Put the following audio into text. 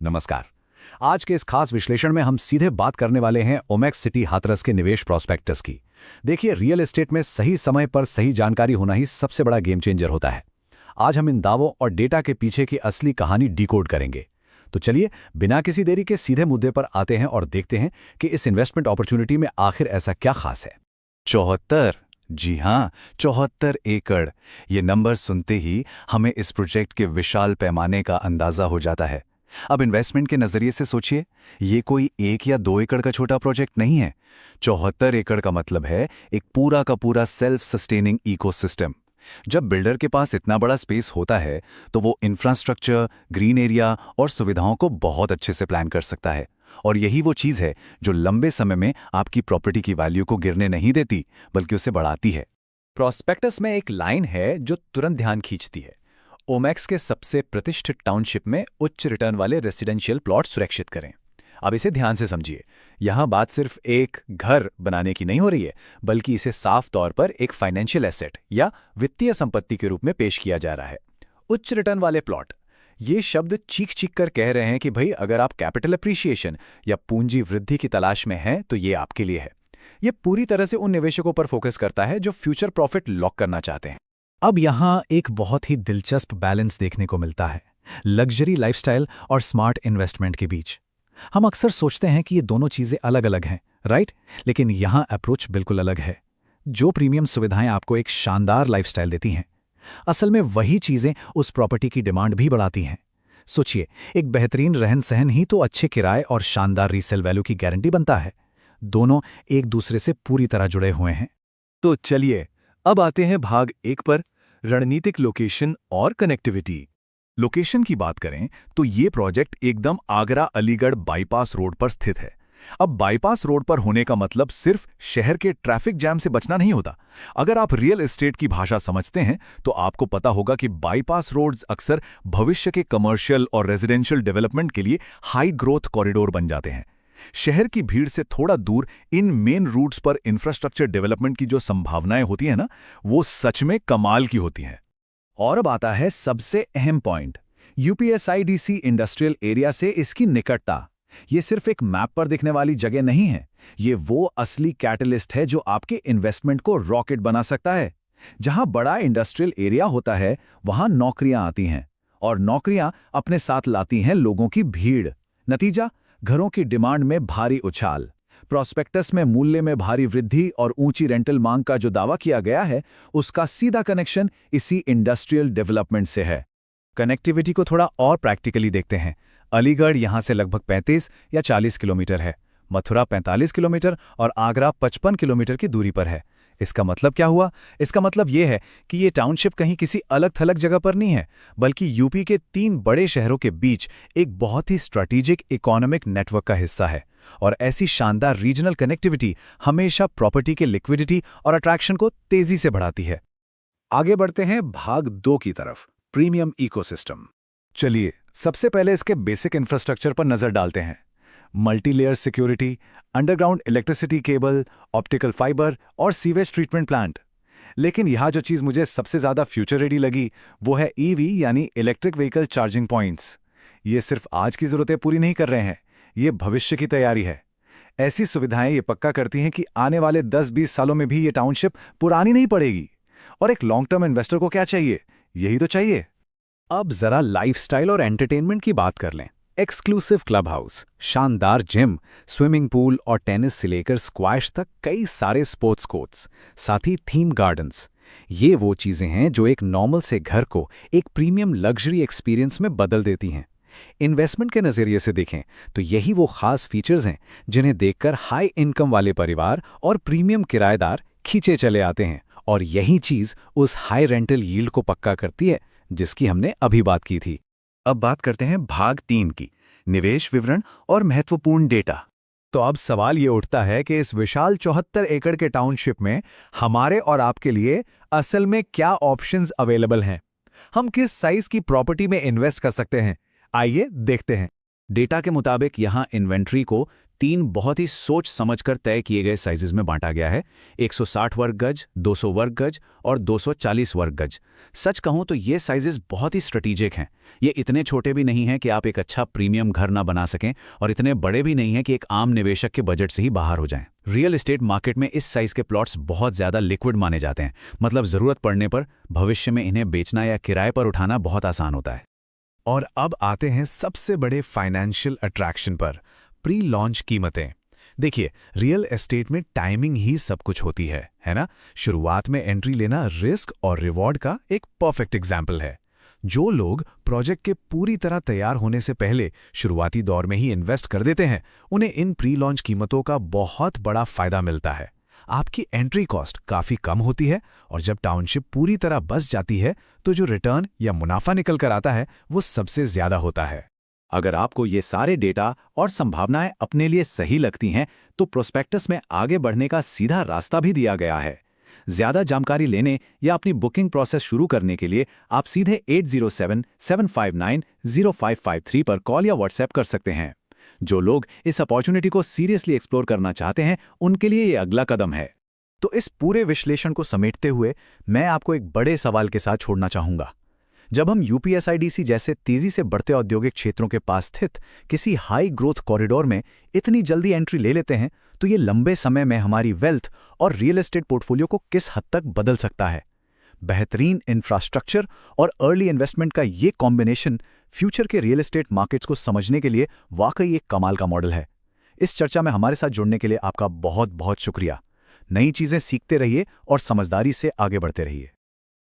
नमस्कार। आज के इस खास विश्लेषण में हम सीधे बात करने वाले हैं ओमेक्स सिटी हाथरस के निवेश प्रॉस्पेक्टस की। देखिए, रियल एस्टेट में सही समय पर सही जानकारी होना ही सबसे बड़ा गेम चेंजर होता है। आज हम इन दावों और डेटा के पीछे की असली कहानी डिकोड करेंगे। तो चलिए, बिना किसी देरी के सीधे मुद्दे पर आते हैं और देखते हैं कि इस इन्वेस्टमेंट अपॉर्चुनिटी में आखिर ऐसा क्या खास है। 74। जी हाँ, 74 एकड़। ये नंबर सुनते ही हमें इस प्रोजेक्ट के विशाल पैमाने का अंदाजा हो जाता है। अब इन्वेस्टमेंट के नजरिए से सोचिए, ये कोई 1 या 2 एकड़ का छोटा प्रोजेक्ट नहीं है। 74 एकड़ का मतलब है एक पूरा का पूरा सेल्फ सस्टेनिंग इकोसिस्टम। जब बिल्डर के पास इतना बड़ा स्पेस होता है तो वो इंफ्रास्ट्रक्चर, ग्रीन एरिया और सुविधाओं को बहुत अच्छे से प्लान कर सकता है। और यही वो चीज़ है जो लंबे समय में आपकी प्रॉपर्टी की वैल्यू को गिरने नहीं देती, बल्कि उसे बढ़ाती है। प्रॉस्पेक्टस में एक लाइन है जो तुरंत ध्यान खींचती है। ओमेक्स के सबसे प्रतिष्ठित टाउनशिप में उच्च रिटर्न वाले रेसिडेंशियल प्लॉट सुरक्षित करें। अब इसे ध्यान से समझिए। यहां बात सिर्फ एक घर बनाने की नहीं हो रही है, बल्कि इसे साफ तौर पर एक फाइनेंशियल एसेट या वित्तीय संपत्ति के रूप में पेश किया जा रहा है। उच्च रिटर्न वाले प्लॉट, ये शब्द चीख चीख कर कह रहे हैं कि भाई, अगर आप कैपिटल अप्रिशिएशन या पूंजी वृद्धि की तलाश में हैं तो ये आपके लिए है। ये पूरी तरह से उन निवेशकों पर फोकस करता है जो फ्यूचर प्रॉफिट लॉक करना चाहते हैं। अब यहाँ एक बहुत ही दिलचस्प बैलेंस देखने को मिलता है लग्जरी लाइफस्टाइल और स्मार्ट इन्वेस्टमेंट के बीच। हम अक्सर सोचते हैं कि ये दोनों चीज़ें अलग अलग हैं, राइट? लेकिन यहाँ अप्रोच बिल्कुल अलग है। जो प्रीमियम सुविधाएं आपको एक शानदार लाइफस्टाइल देती हैं, असल में वही चीज़ें उस प्रॉपर्टी की डिमांड भी बढ़ाती हैं। सोचिए, एक बेहतरीन रहन सहन ही तो अच्छे किराए और शानदार रीसेल वैल्यू की गारंटी बनता है। दोनों एक दूसरे से पूरी तरह जुड़े हुए हैं। तो चलिए, अब आते हैं भाग 1 पर, रणनीतिक लोकेशन और कनेक्टिविटी। लोकेशन की बात करें तो ये प्रोजेक्ट एकदम आगरा अलीगढ़ बाईपास रोड पर स्थित है। अब बाईपास रोड पर होने का मतलब सिर्फ शहर के ट्रैफिक जैम से बचना नहीं होता। अगर आप रियल एस्टेट की भाषा समझते हैं तो आपको पता होगा कि बाईपास रोड्स अक्सर भविष्य के कमर्शियल और रेजिडेंशियल डेवलपमेंट के लिए हाई ग्रोथ कॉरिडोर बन जाते हैं। शहर की भीड़ से थोड़ा दूर इन मेन रूट्स पर इंफ्रास्ट्रक्चर डेवलपमेंट की जो संभावनाएं होती हैं ना, वो सच में कमाल की होती हैं। और अब आता है सबसे अहम पॉइंट, यूपीएसआईडीसी इंडस्ट्रियल एरिया से इसकी निकटता। ये सिर्फ एक मैप पर दिखने वाली जगह नहीं है, ये वो असली कैटलिस्ट है जो आपके इन्वेस्टमेंट को रॉकेट बना सकता है। जहां बड़ा इंडस्ट्रियल एरिया होता है, वहां नौकरियां आती हैं, और नौकरियां अपने साथ लाती हैं लोगों की भीड़। नतीजा, घरों की डिमांड में भारी उछाल। प्रॉस्पेक्टस में मूल्य में भारी वृद्धि और ऊंची रेंटल मांग का जो दावा किया गया है, उसका सीधा कनेक्शन इसी इंडस्ट्रियल डेवलपमेंट से है। कनेक्टिविटी को थोड़ा और प्रैक्टिकली देखते हैं। अलीगढ़ यहाँ से लगभग 35 या 40 किलोमीटर है, मथुरा 45 किलोमीटर और आगरा 55 किलोमीटर की दूरी पर है। इसका मतलब क्या हुआ? इसका मतलब ये है कि ये टाउनशिप कहीं किसी अलग थलग जगह पर नहीं है, बल्कि यूपी के 3 बड़े शहरों के बीच एक बहुत ही स्ट्रैटेजिक इकोनॉमिक नेटवर्क का हिस्सा है। और ऐसी शानदार रीजनल कनेक्टिविटी हमेशा प्रॉपर्टी के लिक्विडिटी और अट्रैक्शन को तेजी से बढ़ाती है। आगे बढ़ते हैं भाग 2 की तरफ, प्रीमियम इकोसिस्टम। चलिए, सबसे पहले इसके बेसिक इंफ्रास्ट्रक्चर पर नजर डालते हैं। Multi layer security, underground electricity cable, optical fibre और सीवेज ट्रीटमेंट प्लांट। लेकिन यहाँ जो चीज़ मुझे सबसे ज़्यादा फ्यूचर रेडी लगी वो है ईवी यानी इलेक्ट्रिक व्हीकल चार्जिंग पॉइंट्स। ये सिर्फ आज की ज़रूरतें पूरी नहीं कर रहे हैं, ये भविष्य की तैयारी है। ऐसी सुविधाएं ये पक्का करती हैं कि आने वाले 10-20 सालों में भी ये टाउनशिप पुरानी नहीं पड़ेगी। और एक लॉन्ग टर्म इन्वेस्टर को क्या चाहिए? यही तो चाहिए। अब जरा लाइफस्टाइल और एंटरटेनमेंट की बात कर लें। एक्सक्लूसिव क्लब हाउस, शानदार जिम, स्विमिंग पूल और टेनिस से लेकर स्क्वैश तक कई सारे स्पोर्ट्स कोर्ट्स, साथ ही थीम गार्डन्स। ये वो चीज़ें हैं जो एक नॉर्मल से घर को एक प्रीमियम लग्जरी एक्सपीरियंस में बदल देती हैं। इन्वेस्टमेंट के नज़रिए से देखें तो यही वो खास फीचर्स हैं जिन्हें देखकर हाई इनकम वाले परिवार और प्रीमियम किराएदार खींचे चले आते हैं। और यही चीज़ उस हाई रेंटल यील्ड को पक्का करती है जिसकी हमने अभी बात की थी। अब बात करते हैं भाग 3 की, निवेश विवरण और महत्वपूर्ण डेटा। तो अब सवाल ये उठता है कि इस विशाल 74 एकड़ के टाउनशिप में हमारे और आपके लिए असल में क्या ऑप्शंस अवेलेबल हैं? हम किस साइज की प्रॉपर्टी में इन्वेस्ट कर सकते हैं? आइए देखते हैं। डेटा के मुताबिक यहाँ इन्वेंट्री को 3 बहुत ही सोच समझकर तय किए गए साइजेस में बांटा गया है, 160 वर्ग गज, 200 वर्ग गज और 240 वर्ग गज। सच कहूं तो ये साइजेस बहुत ही स्ट्रेटेजिक हैं। ये इतने छोटे भी नहीं हैं कि आप एक अच्छा प्रीमियम घर ना बना सकें और इतने बड़े भी नहीं हैं कि एक आम निवेशक के बजट से ही बाहर हो जाएं। रियल एस्टेट मार्केट में इस साइज के प्लॉट्स बहुत ज़्यादा लिक्विड माने जाते हैं, मतलब ज़रूरत पड़ने पर भविष्य में इन्हें बेचना या किराए पर उठाना बहुत आसान होता है। और अब आते हैं सबसे बड़े फाइनेंशियल अट्रैक्शन पर, प्री लॉन्च कीमतें। देखिए, रियल एस्टेट में टाइमिंग ही सब कुछ होती है ना? शुरुआत में एंट्री लेना रिस्क और रिवॉर्ड का एक परफेक्ट एग्जाम्पल है। जो लोग प्रोजेक्ट के पूरी तरह तैयार होने से पहले शुरुआती दौर में ही इन्वेस्ट कर देते हैं, उन्हें इन प्री लॉन्च कीमतों का बहुत बड़ा फायदा मिलता है। आपकी एंट्री कॉस्ट काफ़ी कम होती है और जब टाउनशिप पूरी तरह बस जाती है तो जो रिटर्न या मुनाफा निकल कर आता है वो सबसे ज़्यादा होता है। अगर आपको ये सारे डेटा और संभावनाएं अपने लिए सही लगती हैं तो प्रोस्पेक्टस में आगे बढ़ने का सीधा रास्ता भी दिया गया है। ज़्यादा जानकारी लेने या अपनी बुकिंग प्रोसेस शुरू करने के लिए आप सीधे 8077590553 पर कॉल या व्हाट्सएप कर सकते हैं। जो लोग इस अपॉर्चुनिटी को सीरियसली एक्सप्लोर करना चाहते हैं, उनके लिए ये अगला कदम है। तो इस पूरे विश्लेषण को समेटते हुए मैं आपको एक बड़े सवाल के साथ छोड़ना चाहूंगा। जब हम यूपीएसआईडीसी जैसे तेजी से बढ़ते औद्योगिक क्षेत्रों के पास स्थित किसी हाई ग्रोथ कॉरिडोर में इतनी जल्दी एंट्री ले लेते हैं, तो ये लंबे समय में हमारी वेल्थ और रियल एस्टेट पोर्टफोलियो को किस हद तक बदल सकता है। बेहतरीन इंफ्रास्ट्रक्चर और अर्ली इन्वेस्टमेंट का ये कॉम्बिनेशन फ्यूचर के रियल एस्टेट मार्केट्स को समझने के लिए वाकई एक कमाल का मॉडल है। इस चर्चा में हमारे साथ जुड़ने के लिए आपका बहुत बहुत शुक्रिया। नई चीजें सीखते रहिए और समझदारी से आगे बढ़ते रहिए।